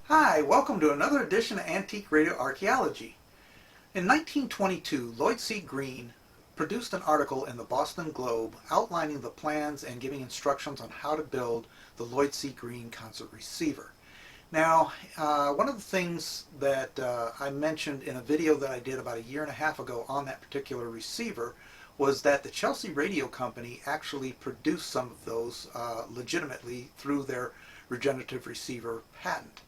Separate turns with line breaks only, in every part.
Hi, welcome to another edition of Antique Radio Archaeology. In 1922, Lloyd Greene produced an article in the Boston Globe outlining the plans and giving instructions on how to build the Lloyd Greene concert receiver. Now, one of the things that I mentioned in a video that I did about a year and a half ago on that particular receiver was that the Chelsea Radio Company actually produced some of those legitimately through their regenerative receiver patent.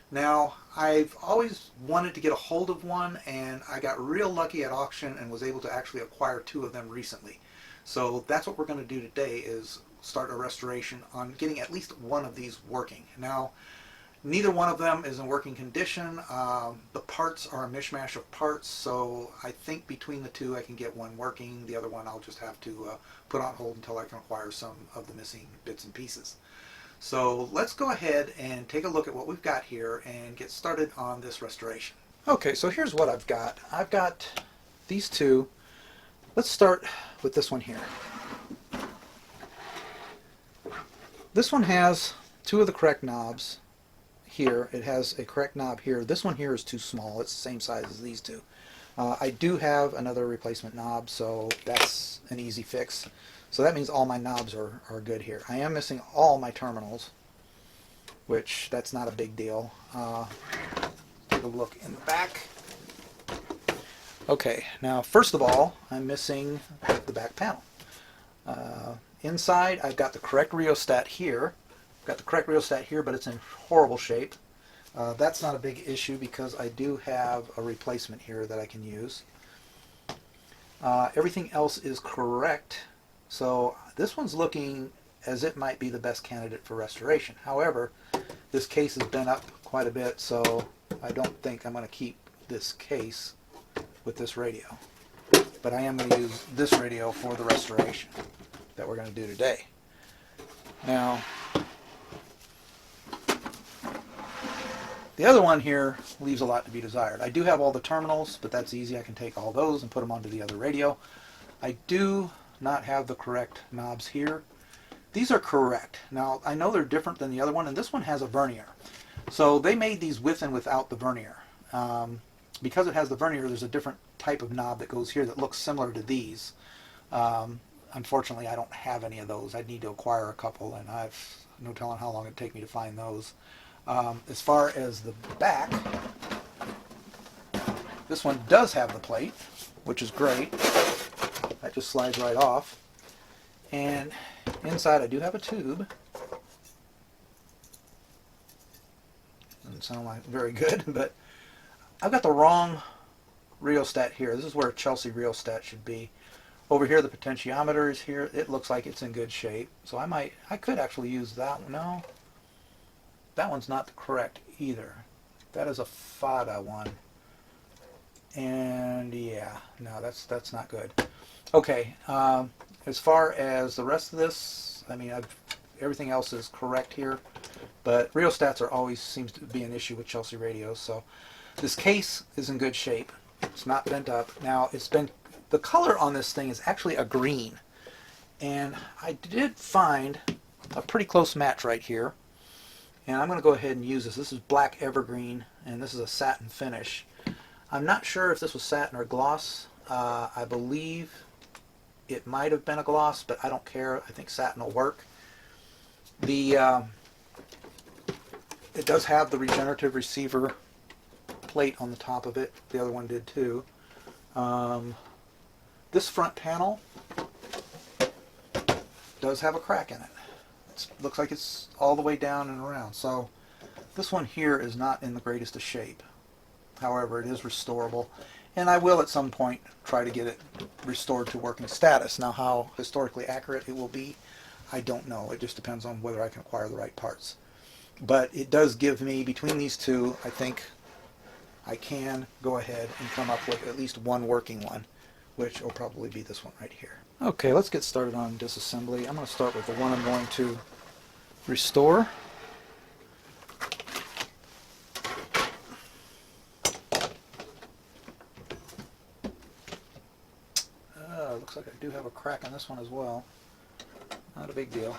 Now, I've always wanted to get a hold of one, and I got real lucky at auction and was able to actually acquire two of them recently. So that's what we're going to do today, is start a restoration on getting at least one of these working. Now, neither one of them is in working condition. The parts are a mishmash of parts, so I think between the two I can get one working. The other one I'll just have to put on hold until I can acquire some of the missing bits and pieces. So let's go ahead and take a look at what we've got here and get started on this restoration. Okay, so here's what I've got. I've got these two. Let's start with this one here. This one has two of the correct knobs here. It has a correct knob here. This one here is too small. It's the same size as these two. I do have another replacement knob, so that's an easy fix. So that means all my knobs are good here. I am missing all my terminals, which that's not a big deal. Take a look in the back. Okay, now first of all, I'm missing the back panel. Inside, I've got the correct rheostat here. I've got the correct rheostat here, but it's in horrible shape. That's not a big issue because I do have a replacement here that I can use. Everything else is correct. So this one's looking as it might be the best candidate for restoration. However, this case has been up quite a bit, so I don't think I'm going to keep this case with this radio. But I am going to use this radio for the restoration that we're going to do today. Now, the other one here leaves a lot to be desired. I do have all the terminals, but that's easy. I can take all those and put them onto the other radio. I do not have the correct knobs here. These are correct. Now, I know they're different than the other one, and this one has a vernier. So they made these with and without the vernier. Because it has the vernier, there's a different type of knob that goes here that looks similar to these. Unfortunately, I don't have any of those. I'd need to acquire a couple, and I've no telling how long it'd take me to find those. As far as the back, this one does have the plate, which is great. That just slides right off. And inside I do have a tube. Doesn't sound like very good, but I've got the wrong rheostat here. This is where a Chelsea rheostat should be. Over here the potentiometer is here. It looks like it's in good shape. So I could actually use that one. No, that one's not correct either. That is a FADA one. And yeah, no, that's not good. Okay, as far as the rest of this, I mean, everything else is correct here, but rheostats always seems to be an issue with Chelsea radios. So this case is in good shape. It's not bent up. Now, the color on this thing is actually a green, and I did find a pretty close match right here, and I'm going to go ahead and use this. This is black evergreen, and this is a satin finish. I'm not sure if this was satin or gloss. I believe it might have been a gloss, but I don't care. I think satin will work. It does have the regenerative receiver plate on the top of it. The other one did too. This front panel does have a crack in it. It looks like it's all the way down and around. So this one here is not in the greatest of shape. However, it is restorable, and I will at some point try to get it restored to working status. Now, how historically accurate it will be, I don't know. It just depends on whether I can acquire the right parts. But it does give me, between these two, I think I can go ahead and come up with at least one working one, which will probably be this one right here. Okay, let's get started on disassembly. I'm going to start with the one I'm going to restore. Looks like I do have a crack on this one as well. Not a big deal.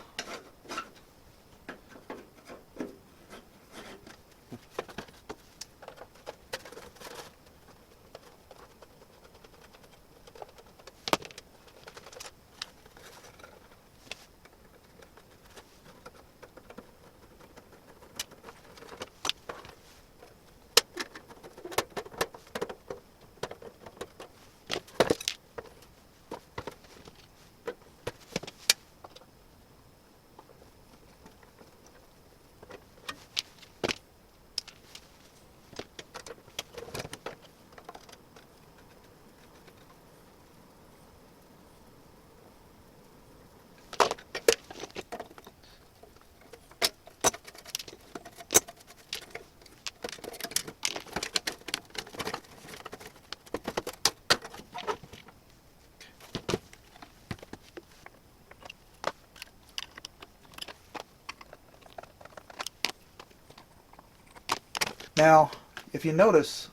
Now, if you notice,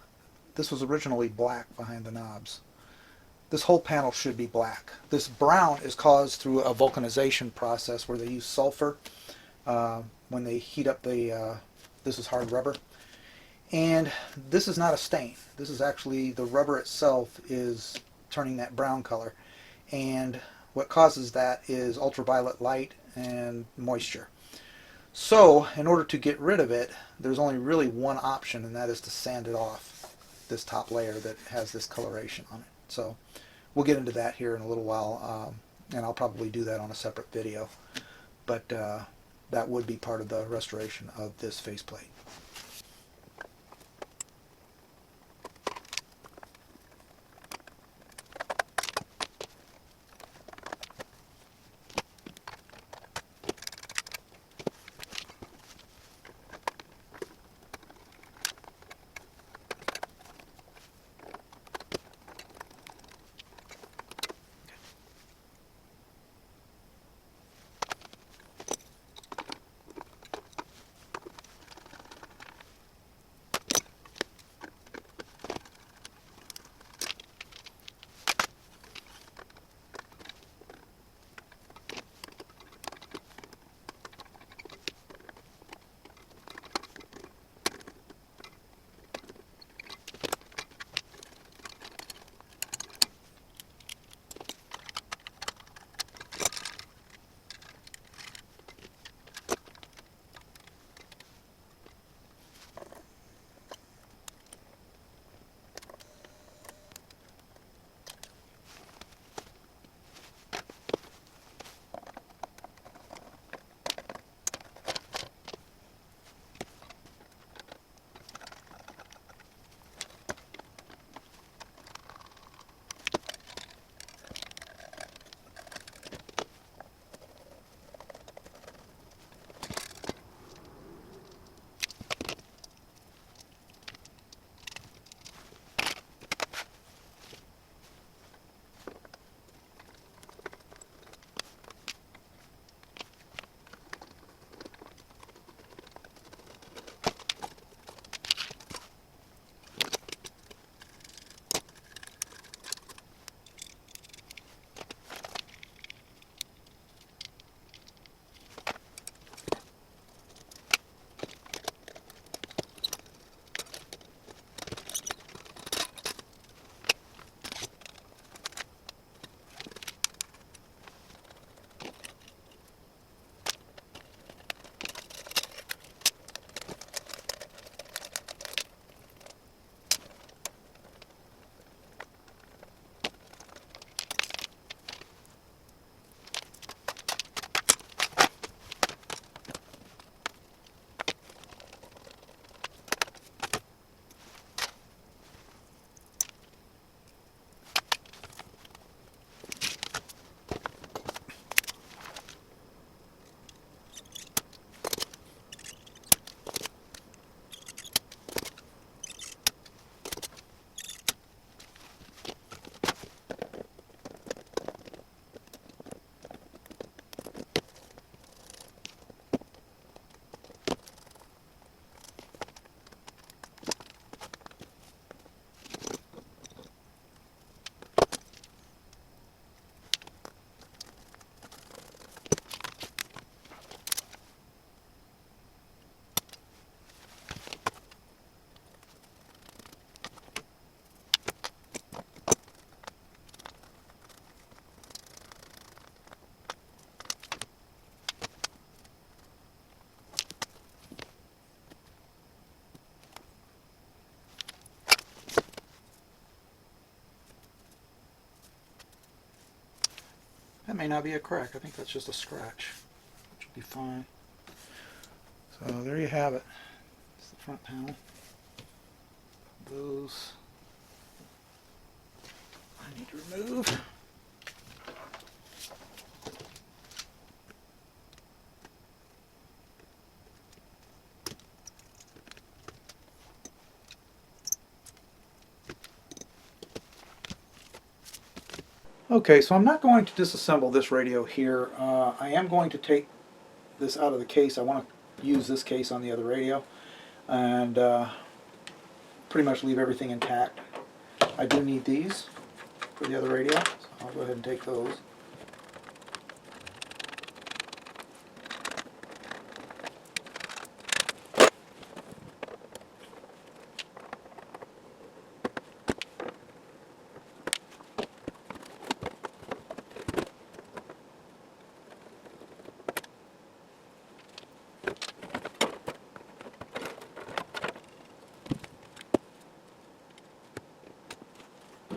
this was originally black behind the knobs. This whole panel should be black. This brown is caused through a vulcanization process where they use sulfur when they heat up the, this is hard rubber. And this is not a stain. This is actually the rubber itself is turning that brown color. And what causes that is ultraviolet light and moisture. So in order to get rid of it, there's only really one option, and that is to sand it off, this top layer that has this coloration on it. So we'll get into that here in a little while, and I'll probably do that on a separate video. But that would be part of the restoration of this faceplate. That may not be a crack. I think that's just a scratch, which will be fine. So there you have it. It's the front panel. Those I need to remove. Okay, so I'm not going to disassemble this radio here. I am going to take this out of the case. I want to use this case on the other radio, and pretty much leave everything intact. I do need these for the other radio, so I'll go ahead and take those.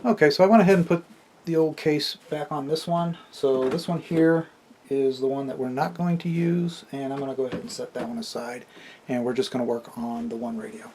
Okay, so I went ahead and put the old case back on this one. So this one here is the one that we're not going to use, and I'm going to go ahead and set that one aside, and we're just going to work on the one radio.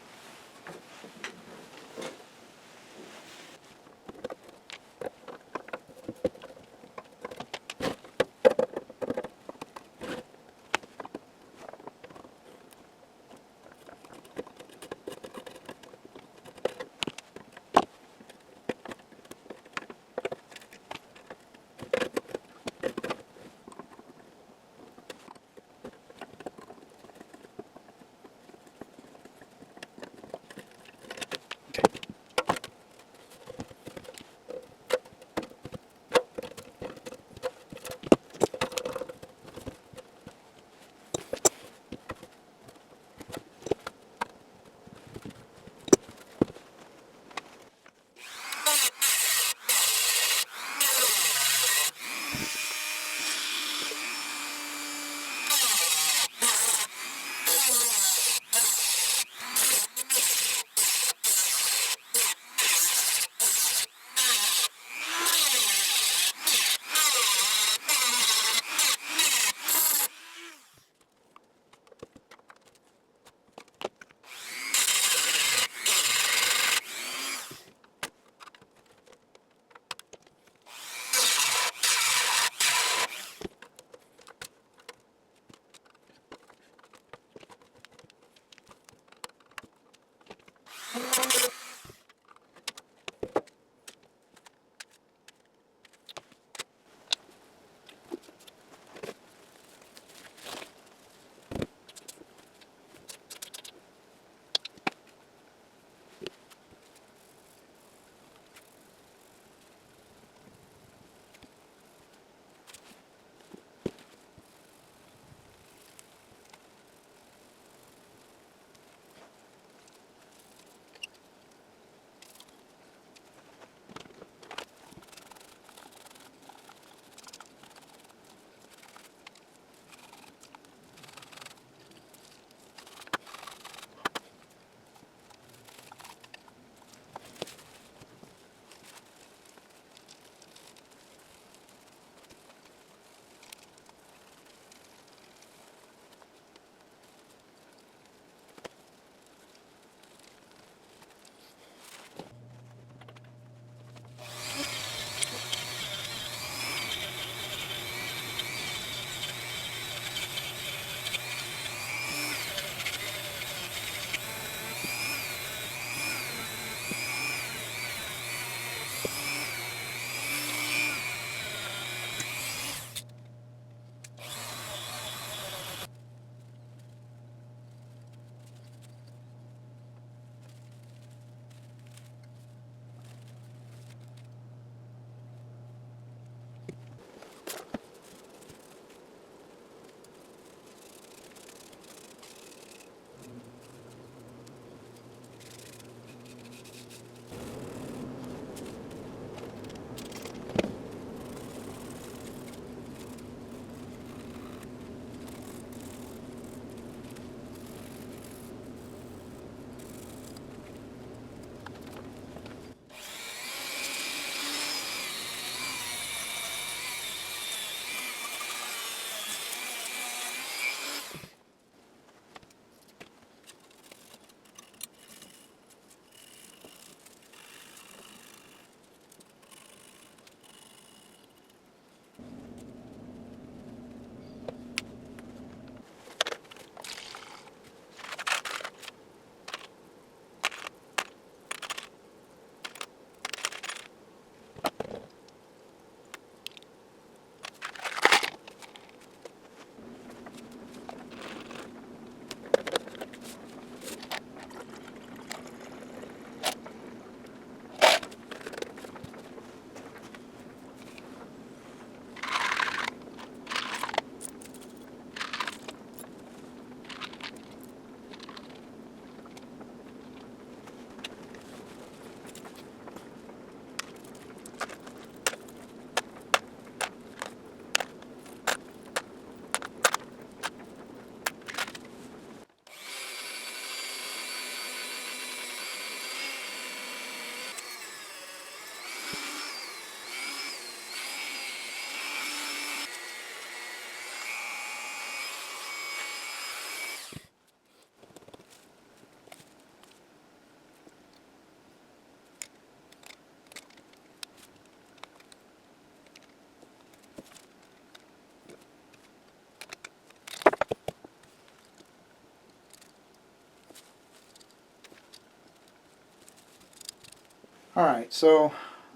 Alright, so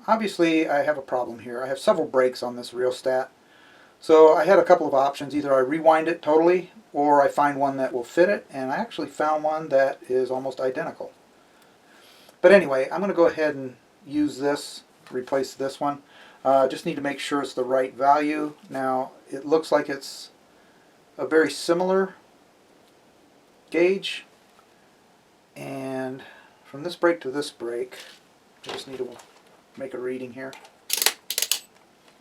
obviously I have a problem here. I have several brakes on this rheostat. So I had a couple of options. Either I rewind it totally or I find one that will fit it, and I actually found one that is almost identical. But anyway, I'm going to go ahead and use this, replace this one. Just need to make sure it's the right value. Now it looks like it's a very similar gauge, and from this brake to this brake, I just need to make a reading here.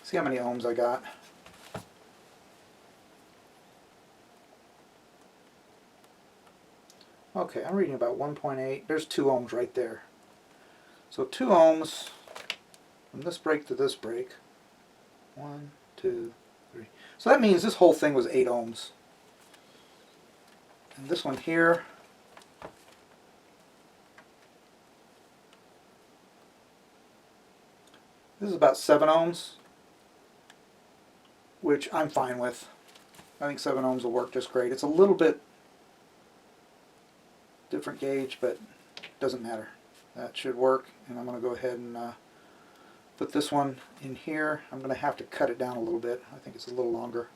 See how many ohms I got. Okay, I'm reading about 1.8. There's 2 ohms right there. So 2 ohms from this brake to this brake. 1, 2, 3. So that means this whole thing was 8 ohms. And this one here, this is about 7 ohms, which I'm fine with. I think 7 ohms will work just great. It's a little bit different gauge, but it doesn't matter. That should work, and I'm going to go ahead and put this one in here. I'm going to have to cut it down a little bit. I think it's a little longer.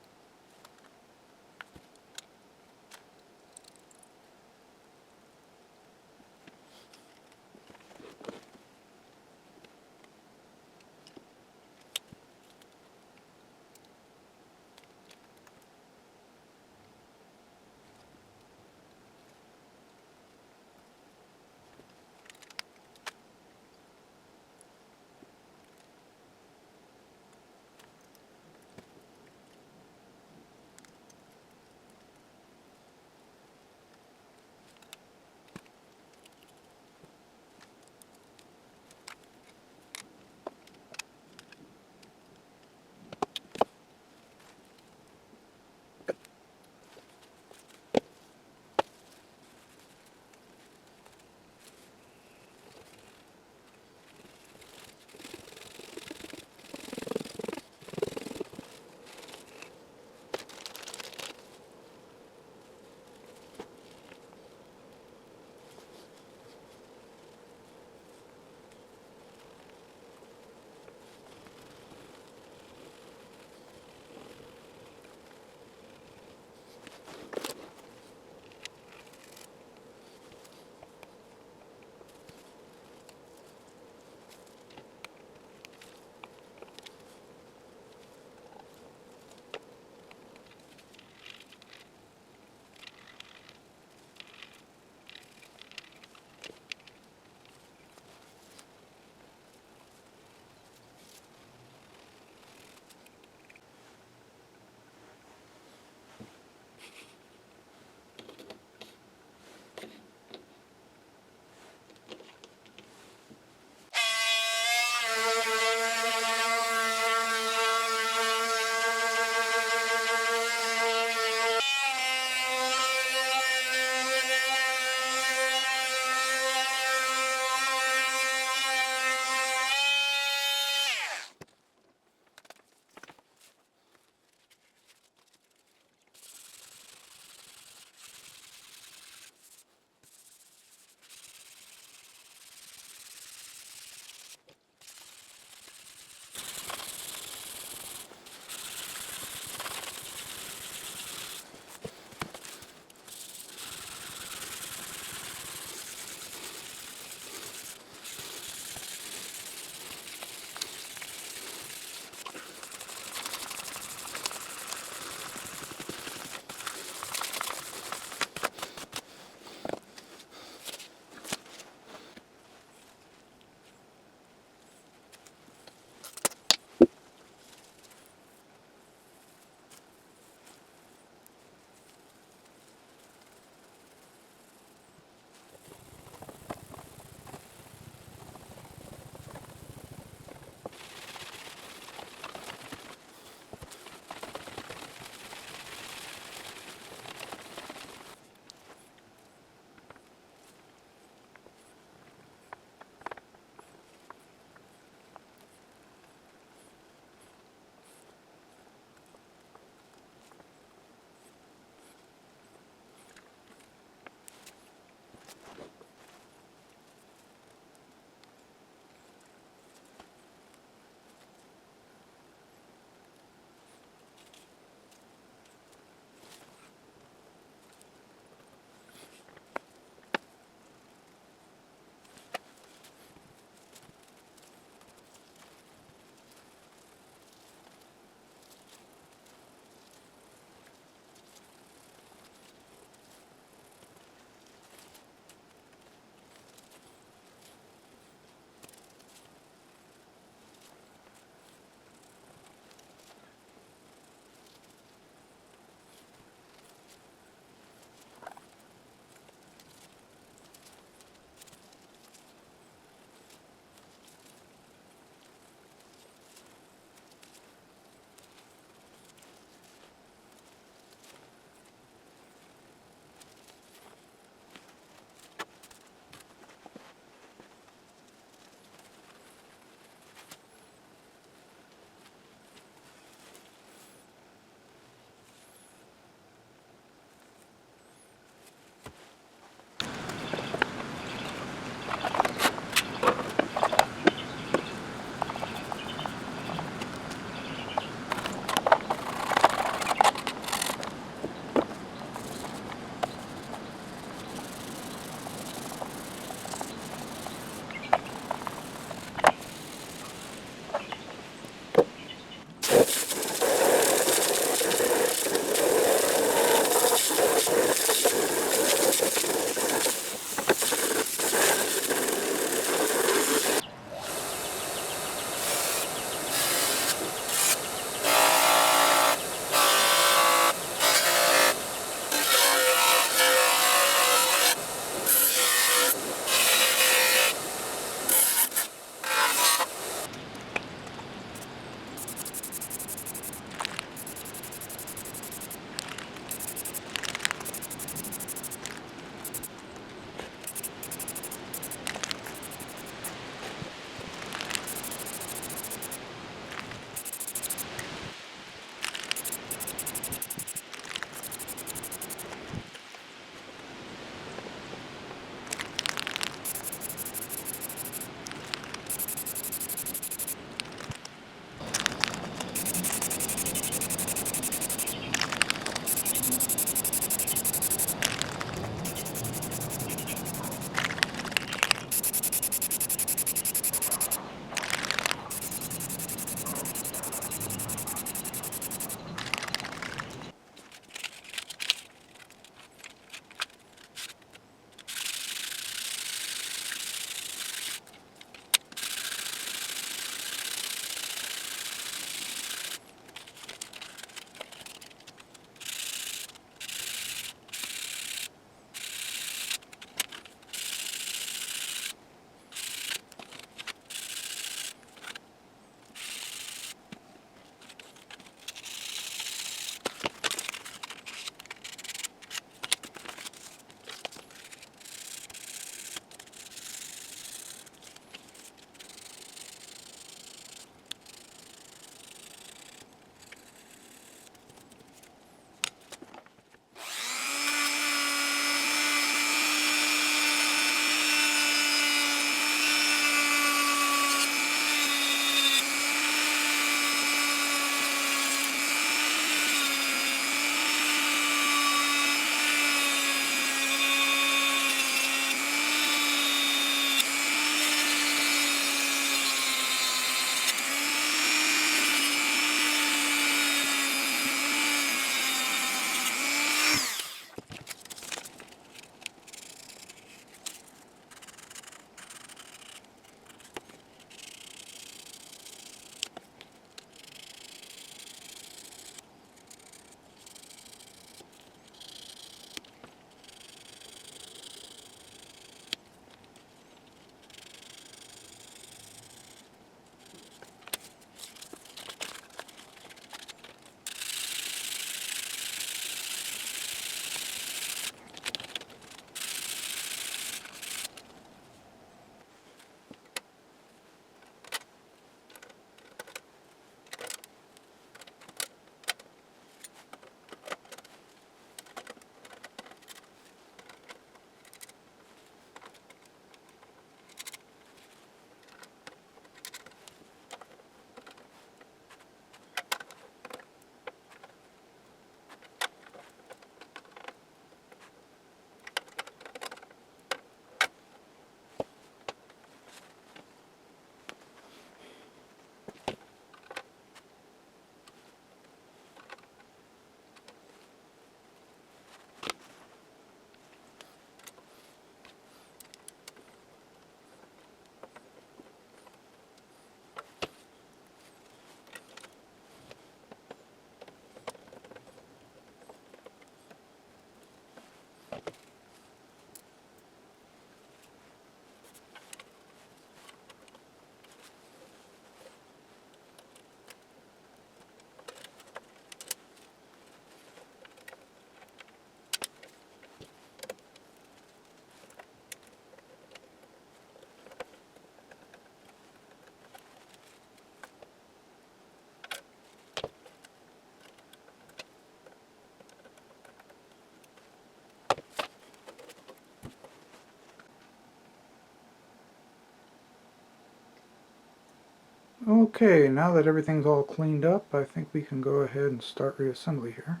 Okay, now that everything's all cleaned up, I think we can go ahead and start reassembly here.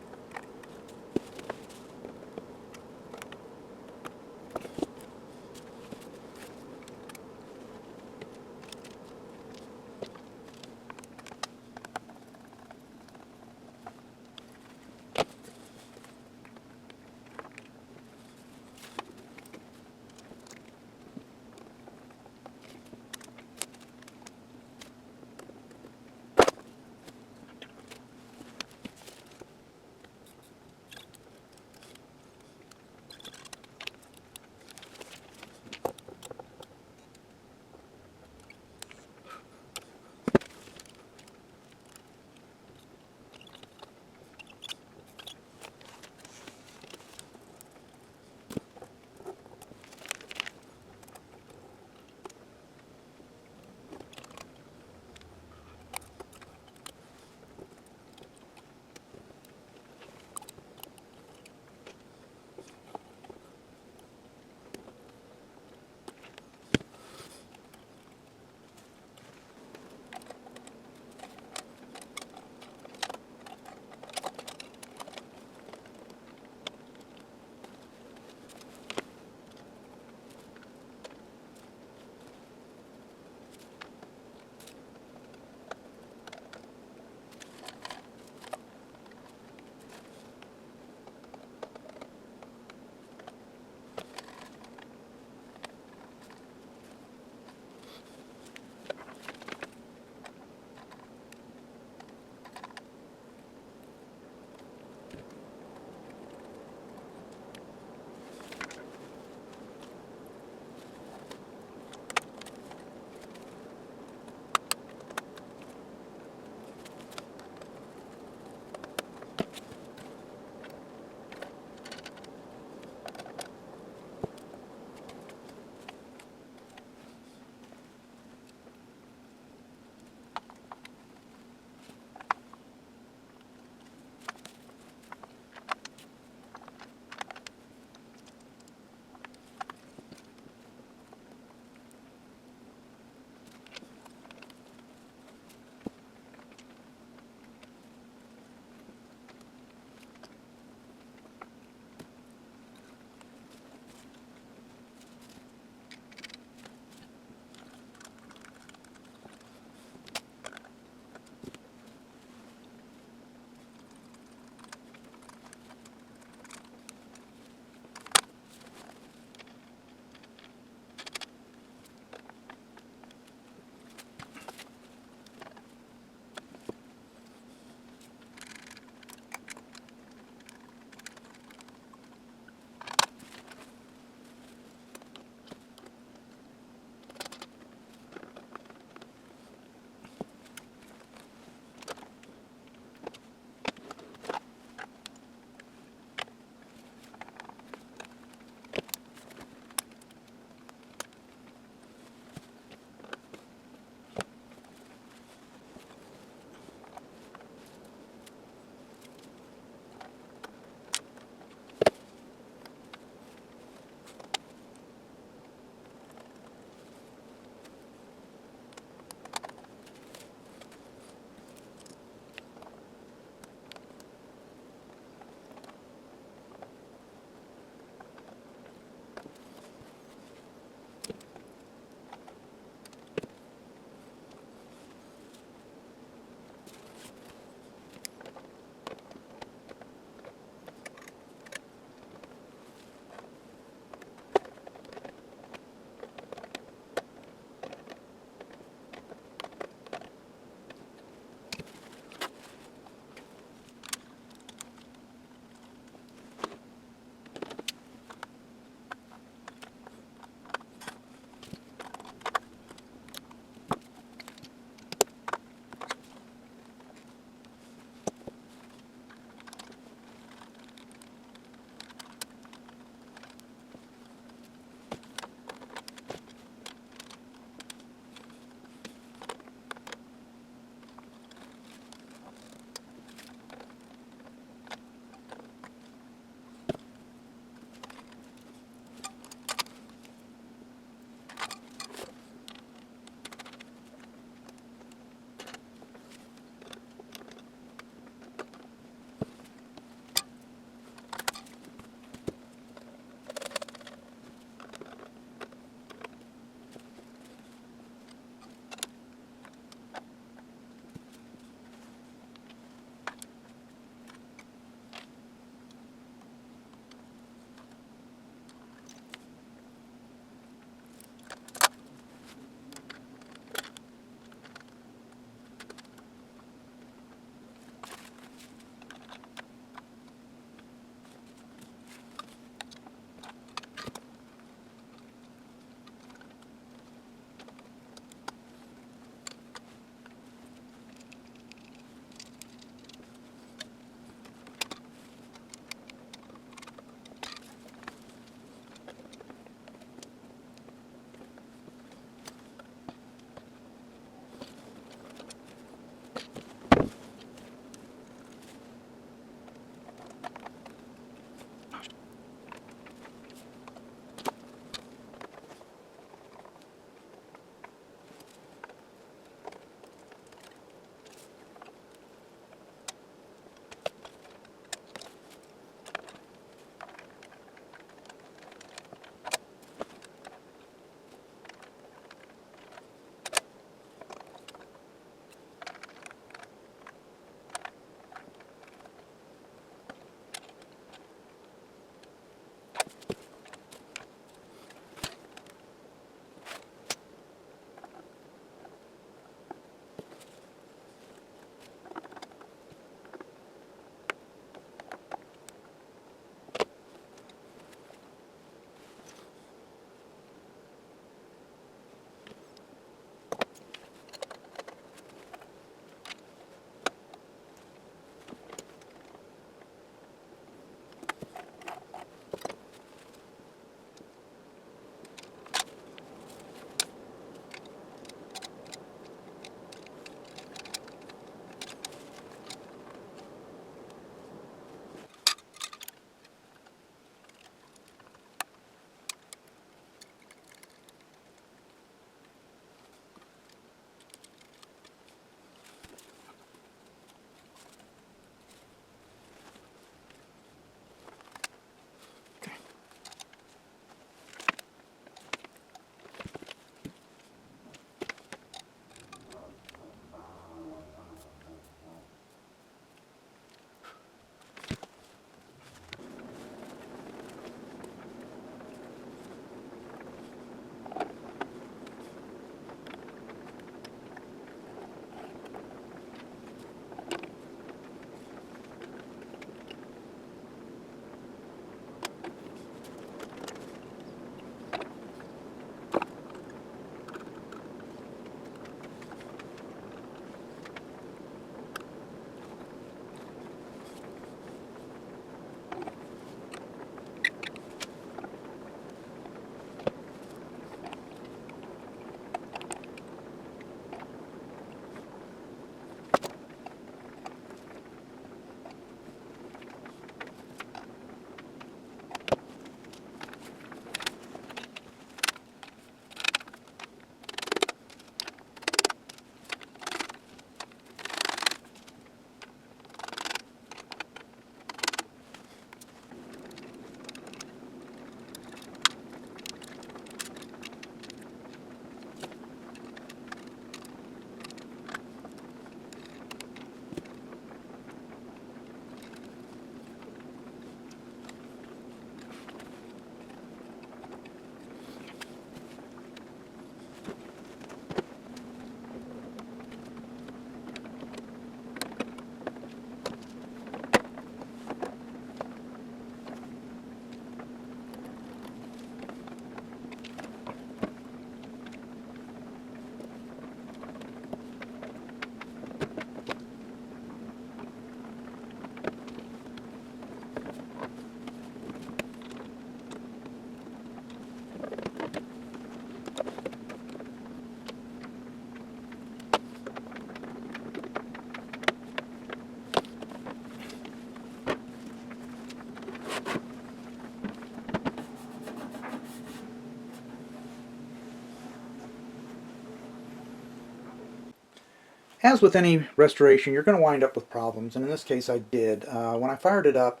As with any restoration, you're going to wind up with problems, and in this case I did. When I fired it up,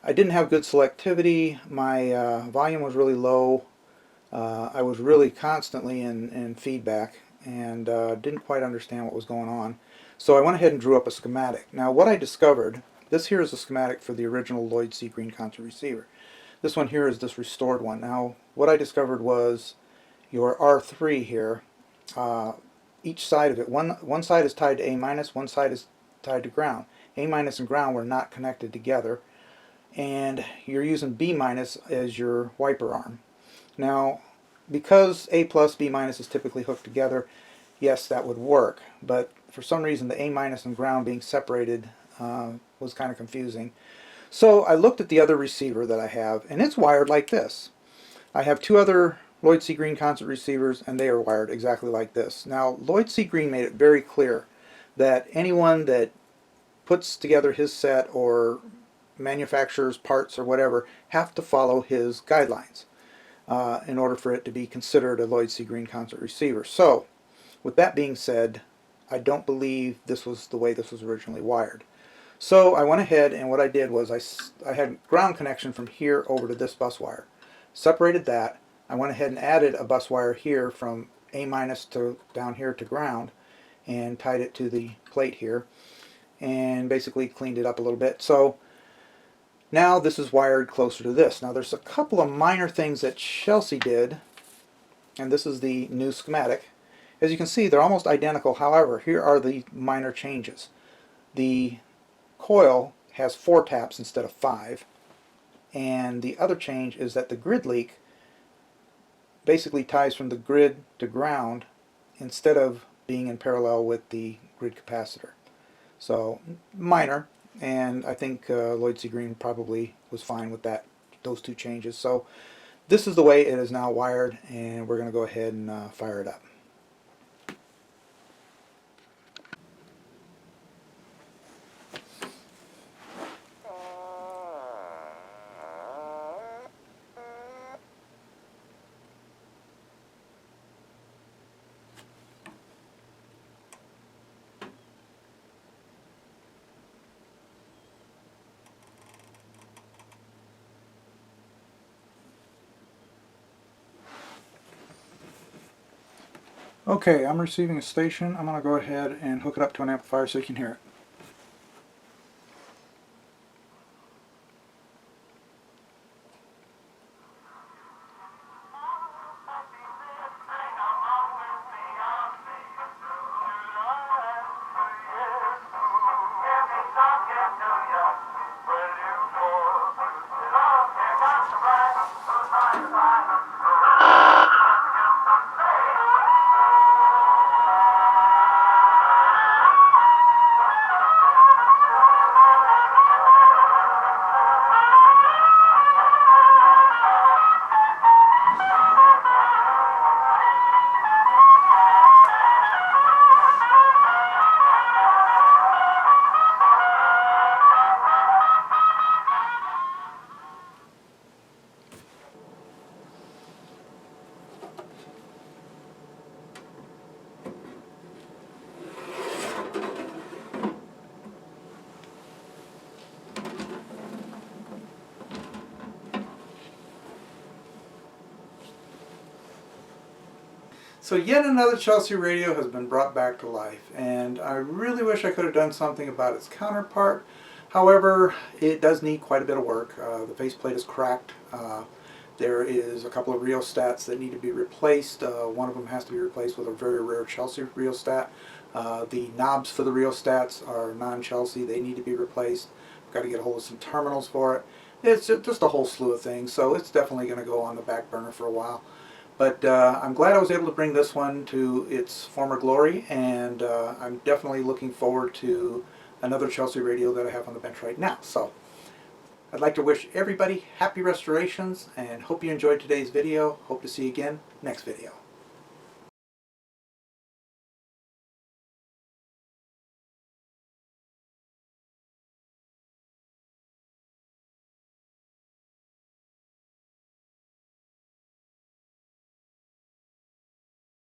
I didn't have good selectivity, my volume was really low, I was really constantly in feedback, and didn't quite understand what was going on. So I went ahead and drew up a schematic. Now what I discovered, this here is a schematic for the original Lloyd C. Greene concert receiver. This one here is this restored one. Now what I discovered was your R3 here, each side of it, one side is tied to A minus, one side is tied to ground. A minus and ground were not connected together, and you're using B minus as your wiper arm. Now, because A plus B minus is typically hooked together, yes, that would work, but for some reason the A minus and ground being separated was kind of confusing. So I looked at the other receiver that I have, and it's wired like this. I have two other Lloyd C. Greene concert receivers, and they are wired exactly like this. Now, Lloyd C. Greene made it very clear that anyone that puts together his set or manufactures parts or whatever have to follow his guidelines in order for it to be considered a Lloyd C. Greene concert receiver. So, with that being said, I don't believe this was the way this was originally wired. So I went ahead, and what I did was I had ground connection from here over to this bus wire. Separated that. I went ahead and added a bus wire here from A minus to down here to ground, and tied it to the plate here, and basically cleaned it up a little bit. So now this is wired closer to this. Now there's a couple of minor things that Chelsea did, and this is the new schematic. As you can see, they're almost identical. However, here are the minor changes. The coil has 4 taps instead of 5, and the other change is that the grid leak basically ties from the grid to ground instead of being in parallel with the grid capacitor. So minor, and I think Lloyd C. Greene probably was fine with those two changes. So this is the way it is now wired, and we're going to go ahead and fire it up. Okay, I'm receiving a station. I'm going to go ahead and hook it up to an amplifier so you can hear it. So yet another Chelsea radio has been brought back to life, and I really wish I could have done something about its counterpart. However, it does need quite a bit of work. The faceplate is cracked. There is a couple of rheostats that need to be replaced. One of them has to be replaced with a very rare Chelsea rheostat. The knobs for the rheostats are non-Chelsea. They need to be replaced. I've got to get a hold of some terminals for it. It's just a whole slew of things, so it's definitely going to go on the back burner for a while. But I'm glad I was able to bring this one to its former glory, and I'm definitely looking forward to another Chelsea radio that I have on the bench right now. So I'd like to wish everybody happy restorations, and hope you enjoyed today's video. Hope to see you again next video.